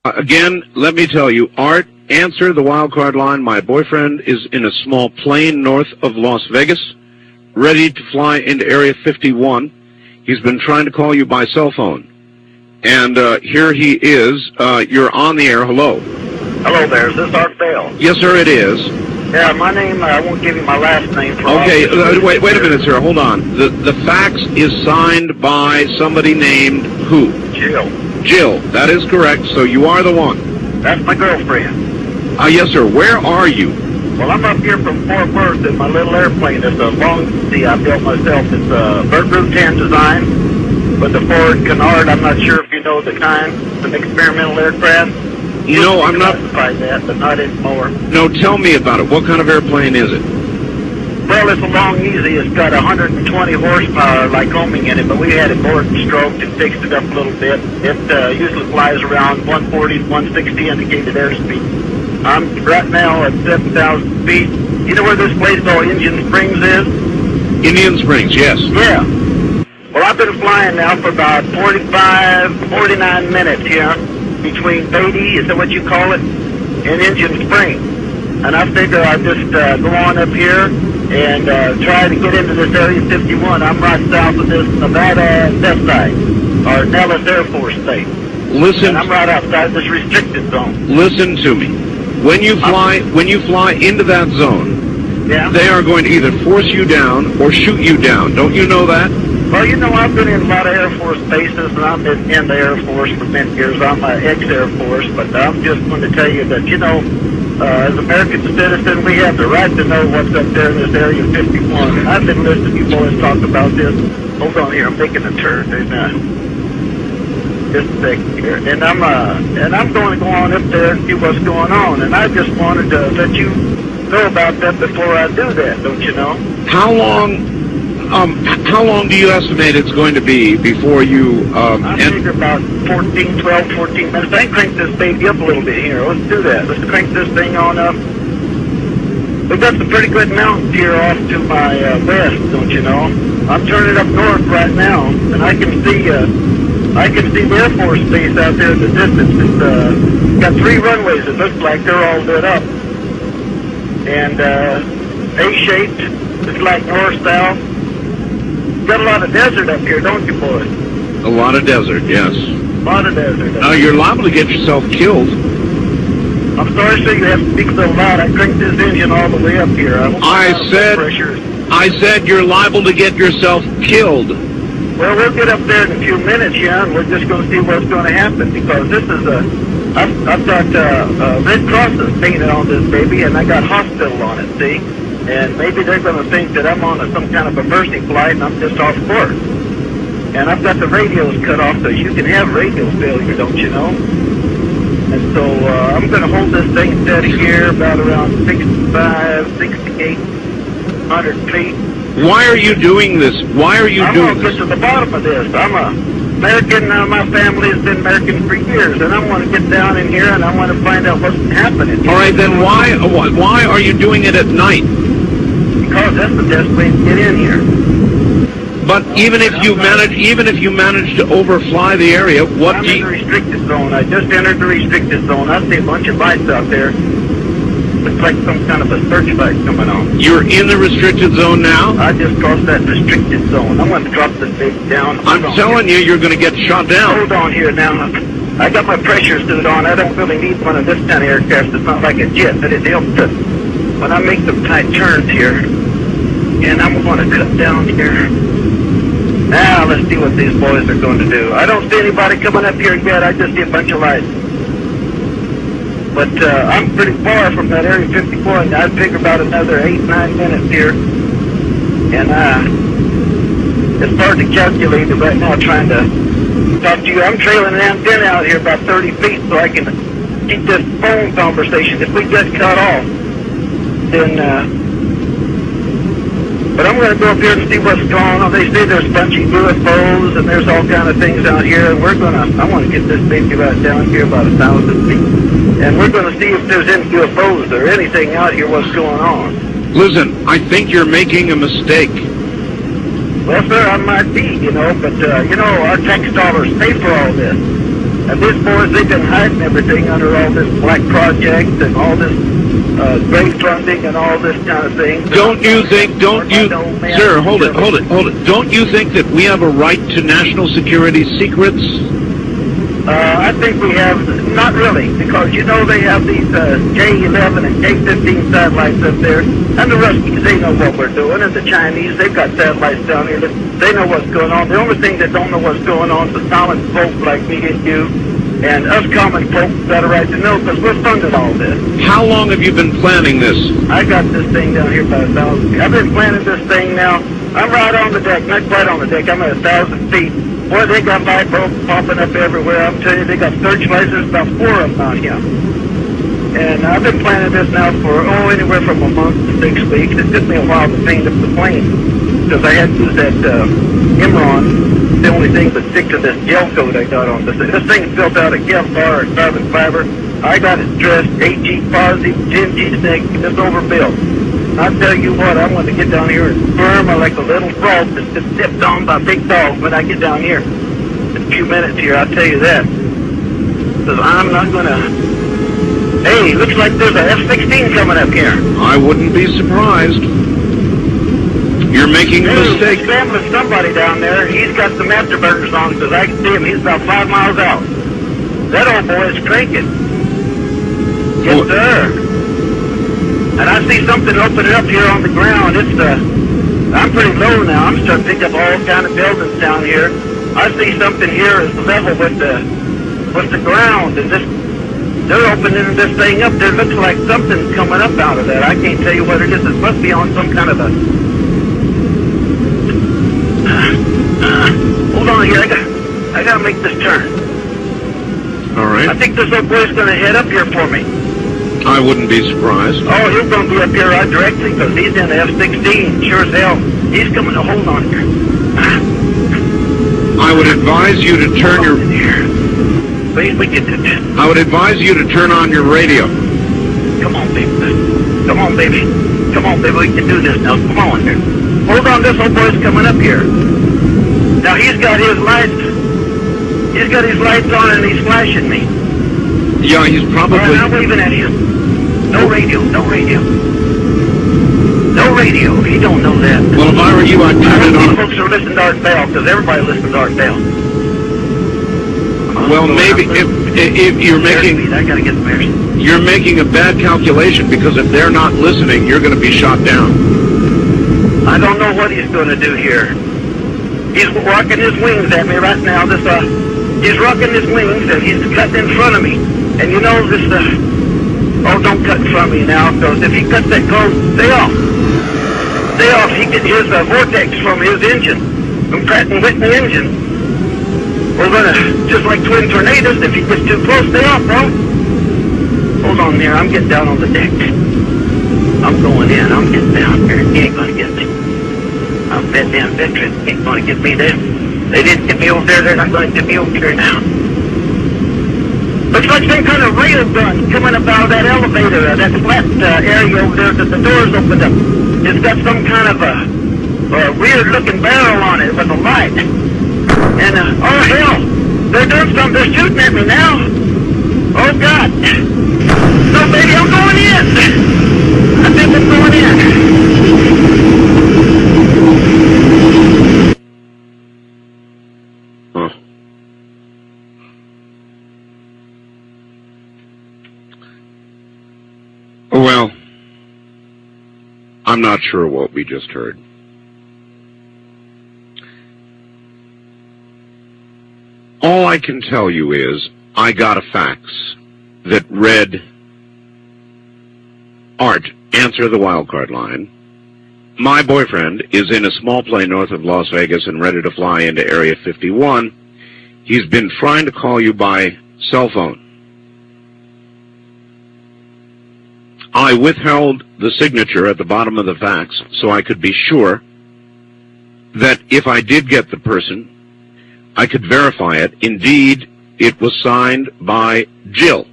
Again, let me tell you, Art, answer the wild card line. My boyfriend is in a small plane north of Las Vegas, ready to fly into Area 51. He's been trying to call you by cell phone. And here he is. You're on the air. Hello. Hello there. Is this Art Bell? Yes, sir, it is. Yeah, my name, I won't give you my last name. Okay, wait a minute, sir. Hold on. The fax is signed by somebody named who? Jill. Jill. That is correct. So you are the one. That's my girlfriend. Yes, sir. Where are you? Well, I'm up here from Fort Worth in my little airplane. It's a long sea I built myself. It's a Vergroup 10 design with the Ford Canard. I'm not sure if you know the kind. It's an experimental aircraft. No, I'm not. That, but not anymore. No, tell me about it. What kind of airplane is it? Well, it's a long easy. It's got 120 horsepower like homing in it, but we had it bored and stroked and fixed it up a little bit. It usually flies around 140 to 160 indicated airspeed. I'm right now at 7,000 feet. You know where this place called Indian Springs is? Indian Springs, yes. Yeah. Well, I've been flying now for about 49 minutes here between Beatty, is that what you call it, and Indian Springs. And I figure I'd just go on up here and try to get into this Area 51. I'm right south of this Nevada test site, or Nellis Air Force Base. Listen. And I'm right outside this restricted zone. Listen to me. When you fly into that zone, yeah, they are going to either force you down or shoot you down. Don't you know that? Well, you know, I've been in a lot of Air Force bases, and I've been in the Air Force for many years. I'm an ex-Air Force, but I'm just going to tell you that, you know, as American citizen, we have the right to know what's up there in this Area 51. And I've been listening to you boys talk about this. Hold on here, I'm making a turn. Just a second here. And I'm going to go on up there and see what's going on. And I just wanted to let you know about that before I do that, don't you know? How long do you estimate it's going to be before you... I figure about 12, 14 minutes. I can crank this baby up a little bit here. Let's do that. Let's crank this thing on up. We've got some pretty good mountains here off to my west, don't you know? I'm turning up north right now, and I can see the Air Force base out there in the distance. It's got 3 runways. It looks like they're all lit up. And A-shaped. It's like north-south. Got a lot of desert up here, don't you, boys? A lot of desert, yes. A lot of desert. You're liable to get yourself killed. I'm sorry, sir, you have to speak so loud. I cranked this engine all the way up here. I said you're liable to get yourself killed. Well, we'll get up there in a few minutes, yeah, and we're just going to see what's going to happen, because this is I've got Red Crosses painted on this baby, and I got hospital on it, see? And maybe they're going to think that I'm on some kind of a mercy flight and I'm just off course. And I've got the radios cut off, so you can have radio failure, don't you know? And so I'm going to hold this thing steady here about around 65, 6,800 feet. Why are you doing this? Why are you doing this? I'm going to get to the bottom of this. I'm American. My family has been American for years, and I want to get down in here and I want to find out what's happening. All right, then why are you doing it at night? Because that's the best way to get in here. But even if you manage to overfly the area, I'm in the restricted zone. I just entered the restricted zone. I see a bunch of lights out there. Looks like some kind of a searchlight coming on. You're in the restricted zone now? I just crossed that restricted zone. I'm going to drop this baby down. I'm telling you, you're going to get shot down. Hold on here now. I got my pressure suit on. I don't really need one of this kind of aircraft. It's not like a jet, but it helps to, when I make some tight turns here. And I'm going to cut down here. Now, let's see what these boys are going to do. I don't see anybody coming up here yet. I just see a bunch of lights. But I'm pretty far from that Area 54, and I'd figure about another 8-9 minutes here. And it's hard to calculate it right now trying to talk to you. I'm trailing an antenna out here about 30 feet so I can keep this phone conversation. If we get cut off, then... But I'm going to go up here and see what's going on. They say there's a bunch of UFOs and there's all kind of things out here. And I want to get this baby right down here about 1,000 feet. And we're going to see if there's any UFOs or anything out here, what's going on. Listen, I think you're making a mistake. Well, sir, I might be, but, our tax dollars pay for all this. And these boys, they've been hiding everything under all this black project and all this grave funding and all this kind of thing. Sir, hold it. Don't you think that we have a right to national security secrets? I think we have, not really, because you know they have these J-11 and J-15 satellites up there, and the Ruskies, they know what we're doing, and the Chinese, they've got satellites down here, they know what's going on. The only thing that don't know what's going on is the common folk like me and you, and us common folk got a right to know, because we're funding all this. How long have you been planning this? I got this thing down here by 1,000. I've been planning this thing now. I'm right on the deck, not quite on the deck, I'm at 1,000 feet. Boy, they got light bulbs popping up everywhere. I'm telling you, they got searchlights. There's about 4 of them out here. And I've been planning this now for, anywhere from a month to 6 weeks. It took me a while to paint up the plane because I had to use that Imron. The only thing but stick to this gel coat I got on this thing. This thing's built out of Kevlar and carbon fiber. I got it dressed 8G positive, 10G negative. It's overbuilt. I tell you what, I want to get down here and squirm like a little frog that's just stepped on by a big dog when I get down here. In a few minutes here, I'll tell you that. Because I'm not going to... Hey, looks like there's a F-16 coming up here. I wouldn't be surprised. You're making a mistake. He's scrambling somebody down there. He's got some afterburners on because I can see him. He's about 5 miles out. That old boy is cranking. Yes, sir. And I see something opening up here on the ground. It's I'm pretty low now. I'm starting to pick up all kind of buildings down here. I see something here is level with the ground, and they're opening this thing up. There looks like something's coming up out of that. I can't tell you what it is. It must be on some kind of a. Hold on here. I gotta make this turn. All right. I think this old boy's gonna head up here for me. I wouldn't be surprised. Oh, he's going to be up here right directly because he's in the F-16. Sure as hell. He's coming to hold on here. I would advise you to turn your... Please, we get this. I would advise you to turn on your radio. Come on, baby. Come on, baby. Come on, baby. We can do this now. Come on here. Hold on. This old boy's coming up here. Now, he's got his lights. He's got his lights on and he's flashing me. Yeah, he's probably... All right, I'm waving at him. No radio, no radio. No radio. He don't know that. Well, if I were you, I'd turn it on. Folks are listening to Art Bell because everybody listens to Art Bell. Well, maybe if you're making... I gotta get there. You're making a bad calculation because if they're not listening, you're going to be shot down. I don't know what he's going to do here. He's rocking his wings at me right now. He's rocking his wings and he's cutting in front of me. And you know this, oh, don't cut in front of me now, because if he cuts that close, stay off. Stay off. He can hear the vortex from his engine, from Pratt & Whitney engine. We're going to, just like twin tornadoes, if he gets too close, stay off, bro. Hold on there. I'm getting down on the deck. I'm going in. I'm getting down here. He ain't going to get me. I'm that damn veteran. He ain't going to get me there. They didn't get me over there. They're not going to get me over here now. Looks like some kind of rail gun coming up out of that elevator, that flat area over there that the doors opened up. It's got some kind of a weird-looking barrel on it with a light. And, oh, hell, they're doing something. They're shooting at me now. Oh, God. No, baby, I'm going in. I think I'm going in. Well, I'm not sure what we just heard. All I can tell you is I got a fax that read, Art, answer the wildcard line. My boyfriend is in a small plane north of Las Vegas and ready to fly into Area 51. He's been trying to call you by cell phone. I withheld the signature at the bottom of the fax so I could be sure that if I did get the person, I could verify it. Indeed, it was signed by Jill.